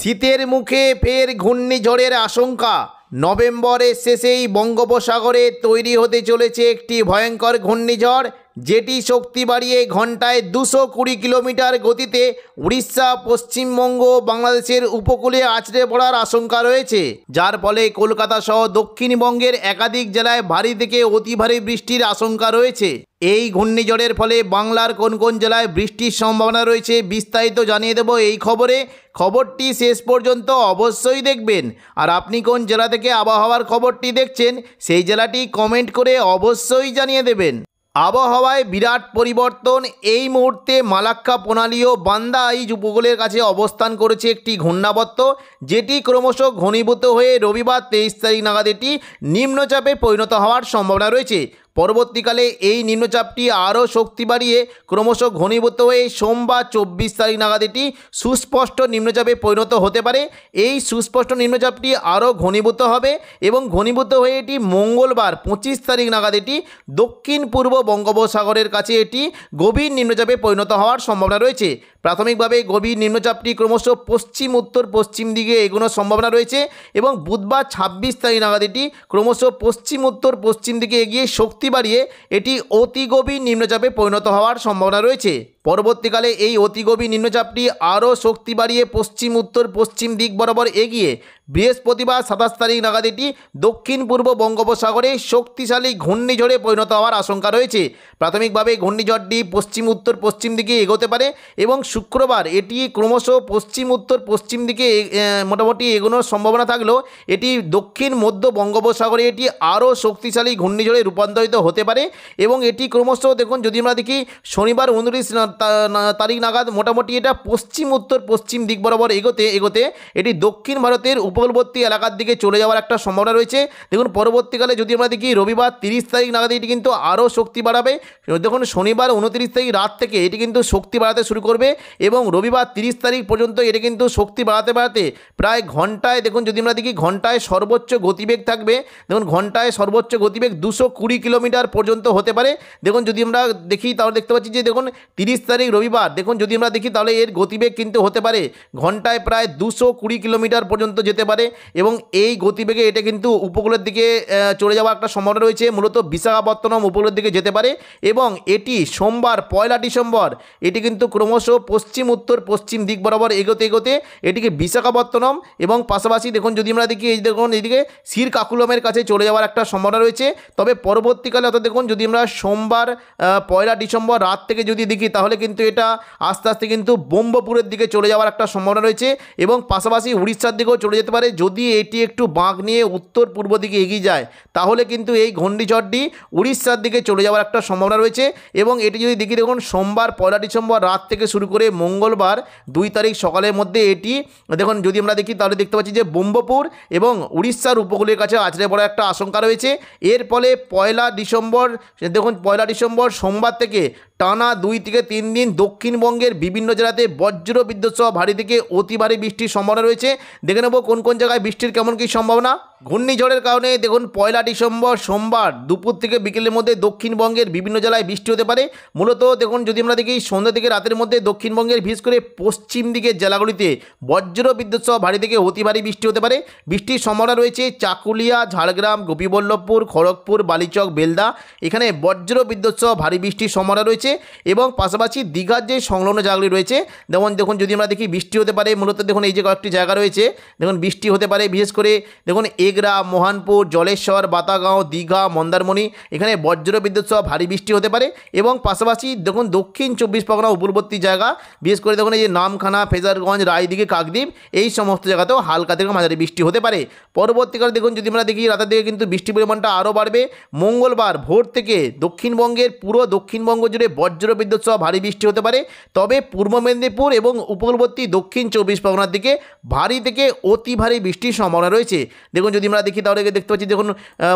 শীতের মুখে ফের ঘূর্ণিঝড়ের আশঙ্কা। নভেম্বরের শেষেই বঙ্গোপসাগরে তৈরি হতে চলেছে একটি ভয়ঙ্কর ঘূর্ণিঝড়, যেটি শক্তি বাড়িয়ে ঘন্টায় 220 কিলোমিটার গতিতে উড়িষ্যা, পশ্চিমবঙ্গ, বাংলাদেশের উপকূলে আছড়ে পড়ার আশঙ্কা রয়েছে, যার ফলে কলকাতা সহ দক্ষিণবঙ্গের একাধিক জেলায় ভারী থেকে অতি ভারী বৃষ্টির আশঙ্কা রয়েছে। এই ঘূর্ণিঝড়ের ফলে বাংলার কোন কোন জেলায় বৃষ্টির সম্ভাবনা রয়েছে বিস্তারিত জানিয়ে দেব এই খবরে। খবরটি শেষ পর্যন্ত অবশ্যই দেখবেন। আর আপনি কোন জেলা থেকে আবহাওয়ার খবরটি দেখছেন সেই জেলাটি কমেন্ট করে অবশ্যই জানিয়ে দেবেন। আবহাওয়ায় বিরাট পরিবর্তন। এই মুহূর্তে মালাক্কা প্রণালী ও বান্দা আইজ উপকূলের কাছে অবস্থান করেছে একটি ঘূর্ণাবর্ত, যেটি ক্রমশ ঘনীভূত হয়ে রবিবার 23 তারিখ নাগাদ এটি নিম্নচাপে পরিণত হওয়ার সম্ভাবনা রয়েছে। পরবর্তীকালে এই নিম্নচাপটি আরও শক্তি বাড়িয়ে ক্রমশ ঘনীভূত হয়ে সোমবার 24 তারিখ নাগাদ এটি সুস্পষ্ট নিম্নচাপে পরিণত হতে পারে। এই সুস্পষ্ট নিম্নচাপটি আরও ঘনীভূত হবে এবং ঘনীভূত হয়ে এটি মঙ্গলবার 25 তারিখ নাগাদ এটি দক্ষিণ পূর্ব বঙ্গোপসাগরের কাছে এটি গভীর নিম্নচাপে পরিণত হওয়ার সম্ভাবনা রয়েছে। প্রাথমিকভাবে গভীর নিম্নচাপটি ক্রমশ পশ্চিম উত্তর পশ্চিম দিকে এগোনোর সম্ভাবনা রয়েছে এবং বুধবার 26 তারিখ নাগাদ এটি ক্রমশ পশ্চিম উত্তর পশ্চিম দিকে এগিয়ে শক্তি বাড়িয়ে এটি অতি গভীর নিম্নচাপে পরিণত হওয়ার সম্ভাবনা রয়েছে। পরবর্তীকালে এই অতি গভীর নিম্নচাপটি আরও শক্তি বাড়িয়ে পশ্চিম উত্তর পশ্চিম দিক বরাবর এগিয়ে বৃহস্পতিবার 27 তারিখ নাগাদ এটি দক্ষিণ পূর্ব বঙ্গোপসাগরে শক্তিশালী ঘূর্ণিঝড়ে পরিণত হওয়ার আশঙ্কা রয়েছে। প্রাথমিকভাবে ঘূর্ণিঝড়টি পশ্চিম উত্তর পশ্চিম দিকে এগোতে পারে এবং শুক্রবার এটি ক্রমশ পশ্চিম উত্তর পশ্চিম দিকে মোটামুটি এগোনোর সম্ভাবনা থাকলেও এটি দক্ষিণ মধ্য বঙ্গোপসাগরে এটি আরও শক্তিশালী ঘূর্ণিঝড়ে রূপান্তরিত হতে পারে এবং এটি ক্রমশ দেখুন, যদি আমরা দেখি শনিবার 29 তারিখ নাগাদ মোটামুটি এটা পশ্চিম উত্তর পশ্চিম দিক বরাবর এগোতে এটি দক্ষিণ ভারতের উপকূলবর্তী এলাকার দিকে চলে যাওয়ার একটা সম্ভাবনা রয়েছে। দেখুন, পরবর্তীকালে যদি আমরা দেখি রবিবার 30 তারিখ নাগাদ এটি কিন্তু আরও শক্তি বাড়াবে। দেখুন, শনিবার 29 তারিখ রাত থেকে এটি কিন্তু শক্তি বাড়াতে শুরু করবে এবং রবিবার 30 তারিখ পর্যন্ত এটি কিন্তু শক্তি বাড়াতে প্রায় ঘন্টায়, দেখুন যদি আমরা দেখি ঘন্টায় সর্বোচ্চ গতিবেগ থাকবে, দেখুন ঘন্টায় সর্বোচ্চ গতিবেগ 220 কিলোমিটার পর্যন্ত হতে পারে। দেখুন, যদি আমরা দেখি তাহলে দেখতে পাচ্ছি যে দেখুন 30 তারিখ রবিবার, দেখুন যদি আমরা দেখি তাহলে এর গতিবেগ কিন্তু হতে পারে ঘন্টায় প্রায় 220 কিলোমিটার পর্যন্ত যেতে পারে এবং এই গতিবেগে এটা কিন্তু উপকূলের দিকে চলে যাওয়ার একটা সম্ভাবনা রয়েছে। মূলত বিশাখাপত্তনম উপকূলের দিকে যেতে পারে এবং এটি সোমবার 1 ডিসেম্বর এটি কিন্তু ক্রমশ পশ্চিম উত্তর পশ্চিম দিক বরাবর এগোতে এটিকে বিশাখাপত্তনম এবং পাশাপাশি দেখুন যদি আমরা দেখি এই দেখুন এইদিকে শ্রীকাকুলামের কাছে চলে যাওয়ার একটা সম্ভাবনা রয়েছে। তবে পরবর্তীকালে অর্থাৎ দেখুন যদি আমরা সোমবার 1 ডিসেম্বর রাত থেকে যদি দেখি তাহলে কিন্তু এটা আস্তে আস্তে কিন্তু ব্রহ্মপুরের দিকে চলে যাওয়ার একটা সম্ভাবনা রয়েছে এবং পাশাপাশি উড়িষ্যার দিকেও চলে যেতে পারে। যদি এটি একটু বাঁক নিয়ে উত্তর পূর্ব দিকে এগিয়ে যায় তাহলে কিন্তু এই ঘূর্ণিঝড়টি উড়িষ্যার দিকে চলে যাওয়ার একটা সম্ভাবনা রয়েছে এবং এটি যদি দেখি দেখুন সোমবার 1 ডিসেম্বর রাত থেকে শুরু করে মঙ্গলবার 2 তারিখ সকালের মধ্যে এটি দেখুন যদি আমরা দেখি তাহলে দেখতে পাচ্ছি যে ব্রহ্মপুর এবং উড়িষ্যার উপকূলের কাছে আছড়ে পড়ার একটা আশঙ্কা রয়েছে। এর ফলে 1 ডিসেম্বর দেখুন 1 ডিসেম্বর সোমবার থেকে টানা 2 থেকে 3 দিন দক্ষিণবঙ্গের বিভিন্ন জেলাতে বজ্র বিদ্যুৎ সহ ভারী থেকে অতি ভারী বৃষ্টির সম্ভাবনা রয়েছে। দেখে নেব কোন কোন জায়গায় বৃষ্টির কেমন কী সম্ভাবনা। ঘূর্ণিঝড়ের কারণে দেখুন 1 ডিসেম্বর সোমবার দুপুর থেকে বিকেলের মধ্যে দক্ষিণবঙ্গের বিভিন্ন জেলায় বৃষ্টি হতে পারে। মূলত দেখুন যদি আমরা দেখি সন্ধ্যা থেকে রাতের মধ্যে দক্ষিণবঙ্গের বিশেষ করে পশ্চিম দিকের জেলাগুলিতে বজ্র বিদ্যুৎ সহ ভারী থেকে অতি ভারী বৃষ্টি হতে পারে। বৃষ্টির সম্ভাবনা রয়েছে চাকুলিয়া, ঝাড়গ্রাম, গোপীবল্লভপুর, খড়গপুর, বালিচক, বেলদা, এখানে বজ্র বিদ্যুৎ সহ ভারী বৃষ্টির সম্ভাবনা রয়েছে এবং পাশাপাশি দীঘার যে সংলগ্ন জায়গাগুলি রয়েছে দেখুন যদি আমরা দেখি বৃষ্টি হতে পারে। মূলত দেখুন এই যে কয়েকটি জায়গা রয়েছে দেখুন বৃষ্টি হতে পারে, বিশেষ করে দেখুন এগরা, মোহনপুর, জলেশ্বর, বাতাগাঁও, দীঘা, মন্দারমণি, এখানে বজ্র বিদ্যুৎ সহ ভারী বৃষ্টি হতে পারে এবং পাশাপাশি দেখুন দক্ষিণ 24 পরগনা উপকূলবর্তী জায়গা, বিশেষ করে দেখুন এই যে নামখানা, ফেজারগঞ্জ, রায়দিঘি, কাকদ্বীপ, এই সমস্ত জায়গাতেও হালকা থেকে মাঝারি বৃষ্টি হতে পারে। পরবর্তীকালে দেখুন যদি আমরা দেখি রাতের দিকে কিন্তু বৃষ্টির পরিমাণটা আরও বাড়বে। মঙ্গলবার ভোর থেকে দক্ষিণবঙ্গের পুরো দক্ষিণবঙ্গ জুড়ে বজ্র বিদ্যুৎ সহ ভারী বৃষ্টি হতে পারে। তবে পূর্ব মেদিনীপুর এবং উপকূলবর্তী দক্ষিণ 24 পরগনার দিকে ভারী থেকে অতি ভারী বৃষ্টির সম্ভাবনা রয়েছে। দেখুন যদি আমরা দেখি তাহলে দেখতে পাচ্ছি দেখুন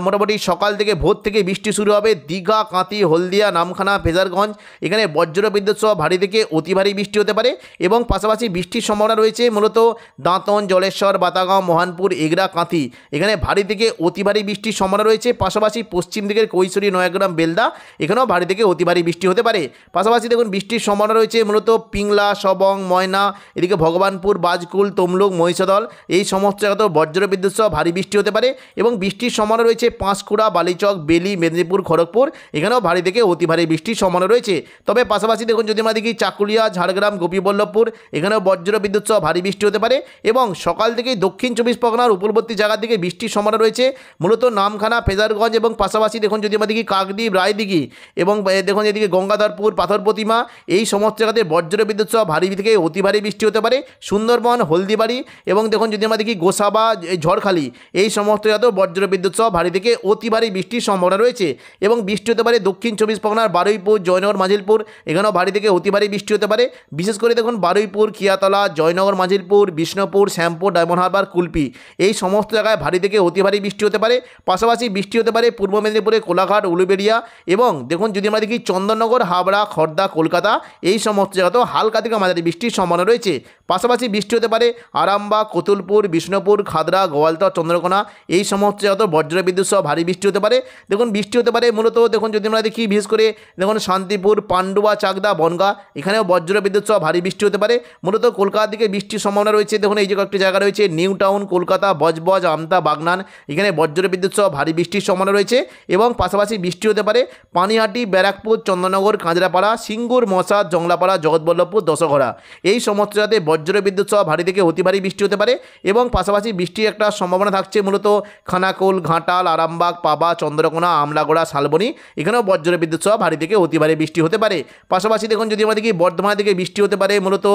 মোটামুটি সকাল থেকে ভোর থেকে বৃষ্টি শুরু হবে। দীঘা, কাঁথি, হলদিয়া, নামখানা, ফেজারগঞ্জ এখানে বজ্র বিদ্যুৎ সহ ভারী থেকে অতি ভারী বৃষ্টি হতে পারে এবং পাশাপাশি বৃষ্টির সম্ভাবনা রয়েছে মূলত দাঁতন, জলেশ্বর, বাতাগাঁও, মহানপুর, এগরা, কাঁথি এখানে ভারী থেকে অতি ভারী বৃষ্টির সম্ভাবনা রয়েছে। পাশাপাশি পশ্চিম দিকের কৈশোরী, নয়াগ্রাম, বেলদা এখানেও ভারী থেকে অতি ভারী বৃষ্টি হতে পারে। পাশাপাশি দেখুন বৃষ্টির সম্ভাবনা রয়েছে মূলত পিংলা, সবং, ময়না এদিকে ভগবানপুর, বাজকুল, তমলুক, মহিষাদল এই সমস্ত জায়গাতেও বজ্র বিদ্যুৎ সহ ভারী বৃষ্টি হতে পারে এবং বৃষ্টির সম্ভাবনা রয়েছে পাঁশকুড়া, বালিচক, বেলি, মেদিনীপুর, খড়গপুর এখানেও ভারী থেকে অতি ভারী বৃষ্টির সম্ভাবনা রয়েছে। তবে পাশাপাশি দেখুন যদি আমরা দেখি চাকুলিয়া, ঝাড়গ্রাম, গোপীবল্লভপুর এখানেও বজ্র বিদ্যুৎ সহ ভারী বৃষ্টি হতে পারে এবং সকাল থেকেই দক্ষিণ 24 পরগনার উপকূলবর্তী জায়গার দিকে বৃষ্টির সম্ভাবনা রয়েছে মূলত নামখানা, ফেজারগঞ্জ এবং পাশাপাশি দেখুন যদি আমরা দেখি কাকদ্বীপ, রায়দিঘি এবং দেখুন এদিকে গঙ্গাধরপুর, পাথর প্রতিমা এই সমস্ত জায়গাতে বজ্র বিদ্যুৎ সহ ভারী থেকে অতি ভারী বৃষ্টি হতে পারে। সুন্দরবন, হলদিবাড়ি এবং দেখুন যদি আমরা দেখি গোসাবা, ঝড়খালি এই সমস্ত জায়গাতেও বজ্র বিদ্যুৎ সহ ভারী থেকে অতি ভারী বৃষ্টির সম্ভাবনা রয়েছে এবং বৃষ্টি হতে পারে দক্ষিণ 24 পরগনার বারুইপুর, জয়নগর, মাজিলপুর এখানেও ভারী থেকে অতি ভারী বৃষ্টি হতে পারে। বিশেষ করে দেখুন বারুইপুর, কিয়াতলা, জয়নগর, মাজিলপুর, বিষ্ণুপুর, শ্যামপুর, ডায়মন্ড হারবার, কুলপি এই সমস্ত জায়গায় ভারী থেকে অতি ভারী বৃষ্টি হতে পারে। পাশাপাশি বৃষ্টি হতে পারে পূর্ব মেদিনীপুরে কোলাঘাট, উলুবেড়িয়া এবং দেখুন যদি আমরা দেখি চন্দননগর, হাবড়া, খড়দা, কলকাতা এই সমস্ত জায়গাতেও হালকা থেকে মাঝারি বৃষ্টির সম্ভাবনা রয়েছে। পাশাপাশি বৃষ্টি হতে পারে আরামবাগ, কতুলপুর, বিষ্ণুপুর, খাদরা, গোয়ালতর, চন্দ্রকোনা এই সমস্ত জায়গাতেও বজ্র বিদ্যুৎ সহ ভারী বৃষ্টি হতে পারে। দেখুন বৃষ্টি হতে পারে মূলত দেখুন যদি আমরা দেখি বিশেষ করে দেখুন শান্তিপুর, পান্ডুয়া, চাকদা, বনগাঁ এখানেও বজ্র বিদ্যুৎ সহ ভারী বৃষ্টি হতে পারে। মূলত কলকাতার দিকে বৃষ্টির সম্ভাবনা রয়েছে। দেখুন এই যে কয়েকটি জায়গা রয়েছে নিউ টাউন, কলকাতা, বজবজ, আমতা, বাগনান এখানে বজ্র বিদ্যুৎ সহ ভারী বৃষ্টির সম্ভাবনা রয়েছে এবং পাশাপাশি বৃষ্টি হতে পারে পানিহাটি, ব্যারাকপুর, চন্দননগর, কাঁচরাপাড়া, সিঙ্গুর, মশাদ, জংলাপাড়া, জগৎবল্লভপুর, দশঘরা এই সমস্ত জায়গাতে বজ্র বিদ্যুৎ সহ ভারী থেকে অতি ভারী বৃষ্টি হতে পারে এবং পাশাপাশি বৃষ্টির একটা সম্ভাবনা থাকছে মূলত খানাকুল, ঘাটাল, আরামবাগ, পাবা, চন্দ্রকোনা, আমলাগোড়া, শালবনী এখানেও বজ্র বিদ্যুৎ সহ ভারী থেকে অতি ভারী বৃষ্টি হতে পারে। পাশাপাশি দেখুন যদি আমরা দেখি বর্ধমানের দিকে বৃষ্টি হতে পারে মূলত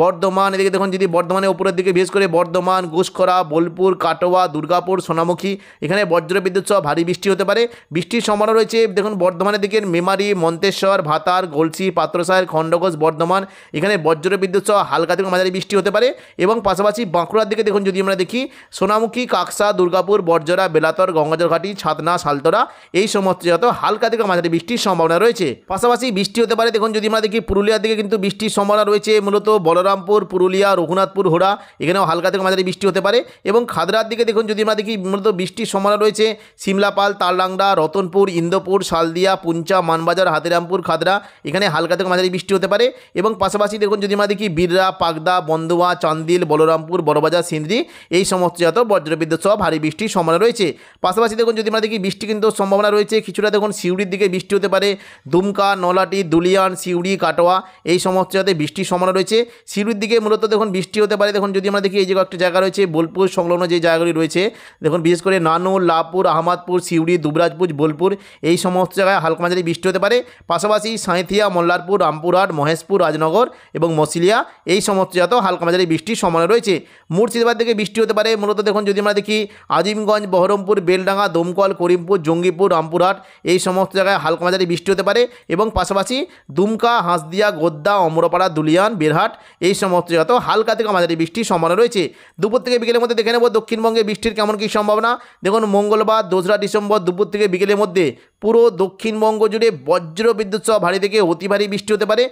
বর্ধমান এদিকে দেখুন যদি বর্ধমানের উপরের দিকে বিশেষ করে বর্ধমান, ঘুষখরা, বোলপুর, কাটোয়া, দুর্গাপুর, সোনামুখী এখানে বজ্র বিদ্যুৎ সহ ভারী বৃষ্টি হতে পারে। বৃষ্টির সম্ভাবনা রয়েছে দেখুন বর্ধমানের দিকে মেমারি, মন্তেশ্বর, ভাতার, গলসি, পাত্রসাহের, খণ্ডঘোষ, বর্ধমান এখানে বজ্র বিদ্যুৎ সহ হালকা থেকে মাঝারি বৃষ্টি হতে পারে এবং পাশাপাশি বাঁকুড়ার দিকে দেখুন যদি আমরা দেখি সোনামুখী, কাকসা, দুর্গাপুর, বরজরা, বেলাতর, গঙ্গাজলঘাটি, ছাতনা, সালতরা এই সমস্ত জায়গাতেও হালকা থেকে মাঝারি বৃষ্টির সম্ভাবনা রয়েছে। পাশাপাশি বৃষ্টি হতে পারে দেখুন যদি আমরা দেখি পুরুলিয়ার দিকে কিন্তু বৃষ্টির সম্ভাবনা রয়েছে মূলত বলরামপুর, পুরুলিয়া, রঘুনাথপুর, হোড়া এখানেও হালকা থেকে মাঝারি বৃষ্টি হতে পারে এবং খাদরার দিকে দেখুন যদি আমরা দেখি মূলত বৃষ্টির সম্ভাবনা রয়েছে সিমলাপাল, তালডাংরা, রতনপুর, ইন্দোপুর, শালদিয়া, পুঞ্চা, মানবাজার, হাতিরামপুর, খাদরা এখানে হালকা থেকে মাঝারি বৃষ্টি হতে পারে এবং পাশাপাশি দেখুন যদি আমরা দেখি বিররা, পাগদা, বন্দুয়া, চান্দিল, বলরামপুর, বড়বাজার, সিন্দ্রি এই সমস্ত জায়গাতেও বজ্রবিদ্যুৎ সহ ভারী বৃষ্টির সম্ভাবনা রয়েছে। পাশাপাশি দেখুন যদি আমরা দেখি বৃষ্টি কিন্তু সম্ভাবনা রয়েছে কিছুটা দেখুন সিউড়ির দিকে বৃষ্টি হতে পারে দুমকা, নলাটি, দুলিয়ান, সিউড়ি, কাটোয়া এই সমস্ত জায়গাতে বৃষ্টির সম্ভাবনা রয়েছে। সিউড়ির দিকে মূলত দেখুন বৃষ্টি হতে পারে দেখুন যদি আমরা দেখি এই যে একটা জায়গা রয়েছে বোলপুর সংলগ্ন যে জায়গাগুলি রয়েছে দেখুন বিশেষ করে নানুর, লাভপুর, আহমদপুর, সিউড়ি, দুবরাজপুর, বোলপুর এই সমস্ত জায়গায় হালকা মাঝারি বৃষ্টি হতে পারে। পাশাপাশি সাঁইথিয়া, মল্লারপুর, রামপুরহাট, মহেশপুর, রাজনগর এবং মসিলিয়া এই সমস্ত জায়গাতেও হালকা মাঝারি বৃষ্টির সম্ভাবনা রয়েছে। মুর্শিদাবাদ থেকে বৃষ্টি হতে পারে মূলত দেখুন যদি আমরা দেখি আজিমগঞ্জ, বহরমপুর, বেলডাঙ্গা, দমকল, করিমপুর, জঙ্গিপুর, রামপুরহাট এই সমস্ত জায়গায় হালকা মাঝারি বৃষ্টি হতে পারে এবং পাশাপাশি দুমকা, হাঁসদিয়া, গোদ্দা, অমরপাড়া, দুলিয়ান, বেরহাট এই সমস্ত জায়গাতেও হালকা থেকে মাঝারি বৃষ্টির সম্ভাবনা রয়েছে। দুপুর থেকে বিকেলের মধ্যে দেখে নেব দক্ষিণবঙ্গে বৃষ্টির কেমন কী সম্ভাবনা। দেখুন মঙ্গলবার 2রা ডিসেম্বর দুপুর থেকে বিকেলের মধ্যে পুরো দক্ষিণবঙ্গ জুড়ে বজ্র বিদ্যুৎ সহ ভারী থেকে অতি ভারী বৃষ্টি হতে পারে।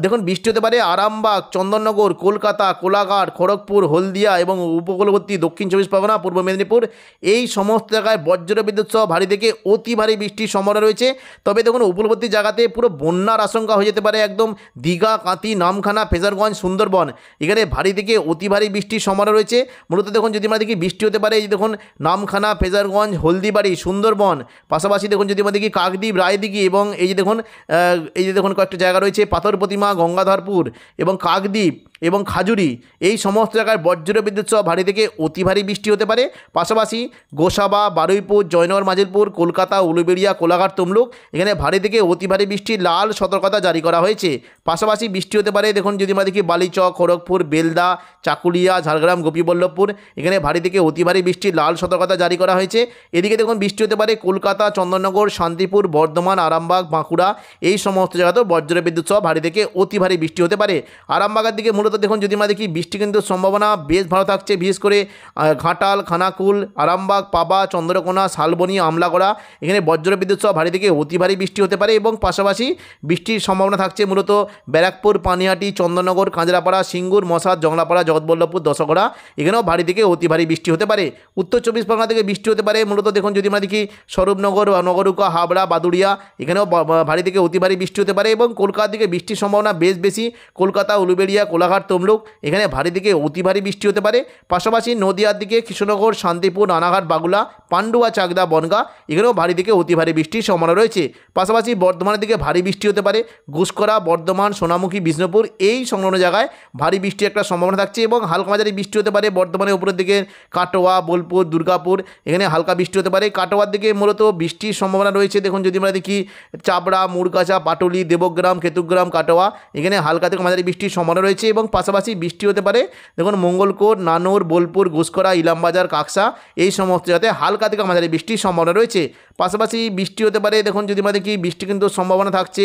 দেখুন বৃষ্টি হতে পারে আরামবাগ, চন্দননগর, কলকাতা, কোলাঘাট, খড়গপুর, হলদিয়া এবং উপকূলবর্তী দক্ষিণ 24 পরগনা, পূর্ব মেদিনীপুর এই সমস্ত জায়গায় বজ্র বিদ্যুৎ সহ ভারী থেকে অতি ভারী বৃষ্টির সম্ভাবনা রয়েছে। তবে দেখুন উপকূলবর্তী জায়গাতে পুরো বন্যার আশঙ্কা হয়ে যেতে পারে একদম দীঘা, কাঁথি, নামখানা, ফেজারগঞ্জ, সুন্দরবন এখানে ভারী থেকে অতি ভারী বৃষ্টির সম্ভাবনা রয়েছে। মূলত দেখুন যদি আমরা দেখি বৃষ্টি হতে পারে এই দেখুন নামখানা, ফেজারগঞ্জ, হলদিবাড়ি, সুন্দরবন পাশাপাশি দেখুন যদি আমরা দেখি কাকদ্বীপ, রায়দিঘি এবং এই যে দেখুন কয়েকটা জায়গা রয়েছে পাথর প্রতিমা, গঙ্গাধরপুর এবং কাকদ্বীপ এবং খাজুরি এই সমস্ত জায়গায় বজ্র বিদ্যুৎ সহ ভারী থেকে অতি ভারী বৃষ্টি হতে পারে। পাশাপাশি গোসাবা, বারুইপুর, জয়নগর, মাজিলপুর, কলকাতা, উলুবেড়িয়া, কোলাঘাট, তমলুক এখানে ভারী থেকে অতি ভারী বৃষ্টির লাল সতর্কতা জারি করা হয়েছে। পাশাপাশি বৃষ্টি হতে পারে দেখুন যদি আমরা দেখি বালিচক, খড়গপুর, বেলদা, চাকুলিয়া, ঝাড়গ্রাম, গোপীবল্লভপুর এখানে ভারী থেকে অতি ভারী বৃষ্টির লাল সতর্কতা জারি করা হয়েছে। এদিকে দেখুন বৃষ্টি হতে পারে কলকাতা, চন্দননগর, শান্তিপুর, বর্ধমান, আরামবাগ, বাঁকুড়া এই সমস্ত জায়গাতেও বজ্র বিদ্যুৎ সহ ভারী থেকে অতি ভারী বৃষ্টি হতে পারে। আরামবাগের দিকে মূলত মূলত দেখুন যদি আমরা দেখি বৃষ্টি কিন্তু সম্ভাবনা বেশ ভালো থাকছে, বিশেষ করে ঘাটাল, খানাকুল, আরামবাগ, পাবা, চন্দ্রকোনা, শালবনী, আমলাগড়া এখানে বজ্রবিদ্যুৎ সহ ভারী থেকে অতি ভারী বৃষ্টি হতে পারে এবং পাশাপাশি বৃষ্টির সম্ভাবনা থাকছে মূলত ব্যারাকপুর, পানিহাটি, চন্দননগর, কাঁচরাপাড়া, সিঙ্গুর, মশাদ, জংলাপাড়া, জগৎবল্লভপুর, দশগড়া এখানেও ভারী থেকে অতি ভারী বৃষ্টি হতে পারে। উত্তর চব্বিশ পরগনা থেকে বৃষ্টি হতে পারে মূলত দেখুন যদি আমরা দেখি স্বরূপনগর, নগরুকা, হাবড়া, বাদুড়িয়া এখানেও ভারী থেকে অতি ভারী বৃষ্টি হতে পারে এবং কলকাতার দিকে বৃষ্টির সম্ভাবনা বেশ বেশি। কলকাতা, উলুবেড়িয়া, কোলাঘাট, তমলুক এখানে ভারী থেকে অতি ভারী বৃষ্টি হতে পারে। পাশাপাশি নদিয়ার দিকে কৃষ্ণনগর, শান্তিপুর, রানাঘাট, বাগুলা, পান্ডুয়া, চাকদা, বনগাঁ এখানেও ভারী থেকে অতি ভারী বৃষ্টির সম্ভাবনা রয়েছে। পাশাপাশি বর্ধমানের দিকে ভারী বৃষ্টি হতে পারে। ঘুষকরা, বর্ধমান, সোনামুখী, বিষ্ণুপুর এই সংলগ্ন জায়গায় ভারী বৃষ্টির একটা সম্ভাবনা থাকছে এবং হালকা মাঝারি বৃষ্টি হতে পারে। বর্ধমানের উপরের দিকে কাটোয়া, বোলপুর, দুর্গাপুর এখানে হালকা বৃষ্টি হতে পারে। কাটোয়ার দিকে মূলত বৃষ্টির সম্ভাবনা রয়েছে। দেখুন যদি আমরা দেখি চাপড়া, মুরগাছা, পাটুলি, দেবগ্রাম, কেতুগ্রাম, কাটোয়া এখানে হালকা থেকে মাঝারি বৃষ্টির সম্ভাবনা রয়েছে এবং পাশাপাশি বৃষ্টি হতে পারে দেখুন মঙ্গলকোট, নানুর, বোলপুর, ঘুষকরা, ইলামবাজার, কাকসা এই সমস্ত জায়গাতে হালকা থেকে মাঝারি বৃষ্টির সম্ভাবনা রয়েছে। পাশাপাশি বৃষ্টি হতে পারে দেখুন যদি আমরা দেখি বৃষ্টি কিন্তু সম্ভাবনা থাকছে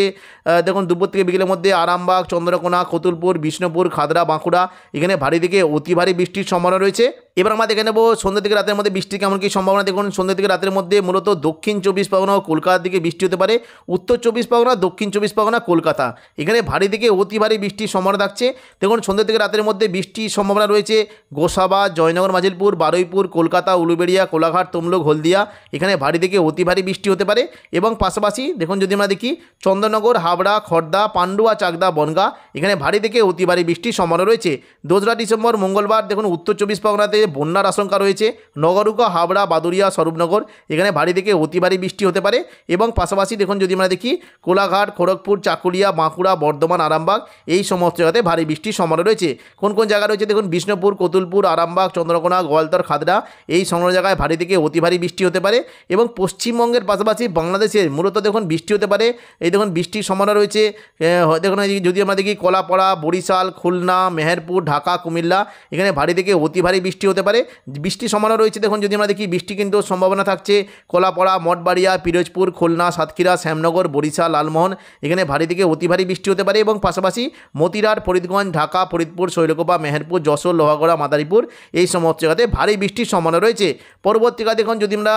দেখুন দুপুর থেকে বিকেলের মধ্যে আরামবাগ, চন্দ্রকোনা, কতুলপুর, বিষ্ণুপুর, খাদড়া, বাঁকুড়া এখানে ভারী থেকে অতি ভারী বৃষ্টির সম্ভাবনা রয়েছে। এবার আমরা দেখে নেব সন্ধ্যা থেকে রাতের মধ্যে বৃষ্টি কেমন কী সম্ভাবনা। দেখুন সন্ধ্যা থেকে রাতের মধ্যে মূলত দক্ষিণ চব্বিশ পরগনা ও কলকাতার দিকে বৃষ্টি হতে পারে। উত্তর চব্বিশ পরগনা, দক্ষিণ চব্বিশ পরগনা, কলকাতা এখানে ভারী থেকে অতি ভারী বৃষ্টির সম্ভাবনা থাকছে। দেখুন সন্ধ্যা থেকে রাতের মধ্যে বৃষ্টির সম্ভাবনা রয়েছে গোসাবা, জয়নগর, মাজিলপুর, বারুইপুর, কলকাতা, উলুবেড়িয়া, কোলাঘাট, তমলুক, হলদিয়া এখানে ভারী থেকে অতি ভারী বৃষ্টি হতে পারে এবং পাশাপাশি দেখুন যদি আমরা দেখি চন্দননগর, হাবড়া, খড়দা, পান্ডুয়া, চাকদা, বনগাঁ এখানে ভারী থেকে অতি ভারী বৃষ্টির সম্ভাবনা রয়েছে। 2রা ডিসেম্বর মঙ্গলবার দেখুন উত্তর চব্বিশ পরগনাতে বন্যার আশঙ্কা রয়েছে। নগরুকা, হাবড়া, বাদুড়িয়া, স্বরূপনগর এখানে ভারী থেকে অতি ভারী বৃষ্টি হতে পারে এবং পাশাপাশি দেখুন যদি আমরা দেখি কোলাঘাট, খড়গপুর, চাকুলিয়া, বাঁকুড়া, বর্ধমান, আরামবাগ এই সমস্ত জায়গাতে ভারী বৃষ্টির সম্ভাবনা রয়েছে। কোন কোন জায়গা রয়েছে দেখুন বিষ্ণুপুর, কতুলপুর, আরামবাগ, চন্দ্রকোনা, গোয়ালতর, খাদড়া এই সংলগ্ন জায়গায় ভারী থেকে অতি ভারী বৃষ্টি হতে পারে এবং পশ্চিমবঙ্গের পাশাপাশি বাংলাদেশের মূলত দেখুন বৃষ্টি হতে পারে। এই দেখুন বৃষ্টির সম্ভাবনা রয়েছে দেখুন যদি আমরা দেখি কলাপাড়া, বরিশাল, খুলনা, মেহেরপুর, ঢাকা, কুমিল্লা এখানে ভারী থেকে অতি ভারী বৃষ্টি হতে পারে। বৃষ্টির সম্ভাবনা রয়েছে দেখুন যদি আমরা দেখি বৃষ্টি কিন্তু সম্ভাবনা থাকছে কলাপাড়া, মঠবাড়িয়া, পিরোজপুর, খুলনা, সাতক্ষীরা, শ্যামনগর, বরিশাল, লালমোহন এখানে ভারী থেকে অতি ভারী বৃষ্টি হতে পারে এবং পাশাপাশি মতিরাট, ফরিদগঞ্জ, ঢাকা, ফরিদপুর, শৈলকুপা, মেহেরপুর, যশোর, লোহাগড়া, মাদারীপুর এই সমস্ত জায়গাতে ভারী বৃষ্টির সম্ভাবনা রয়েছে। পরবর্তীকালে দেখুন যদি আমরা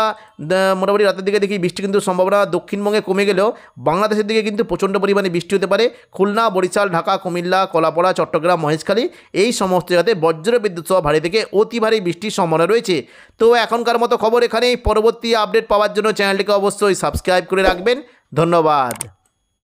মোটামুটি রাতের দিকে দেখি বৃষ্টি কিন্তু সম্ভাবনা দক্ষিণবঙ্গে কমে গেলেও বাংলাদেশের দিকে কিন্তু প্রচণ্ড পরিমাণে বৃষ্টি হতে পারে। খুলনা, বরিশাল, ঢাকা, কুমিল্লা, কলাপাড়া, চট্টগ্রাম, মহেশখালী এই সমস্ত জায়গাতে বজ্রবিদ্যুৎ সহ ভারী থেকে অতি ভারী বৃষ্টির সম্ভাবনা রয়েছে। তো এখনকার মতো খবর এখানেই। পরবর্তী আপডেট পাওয়ার জন্য চ্যানেলটিকে অবশ্যই সাবস্ক্রাইব করে রাখবেন। ধন্যবাদ।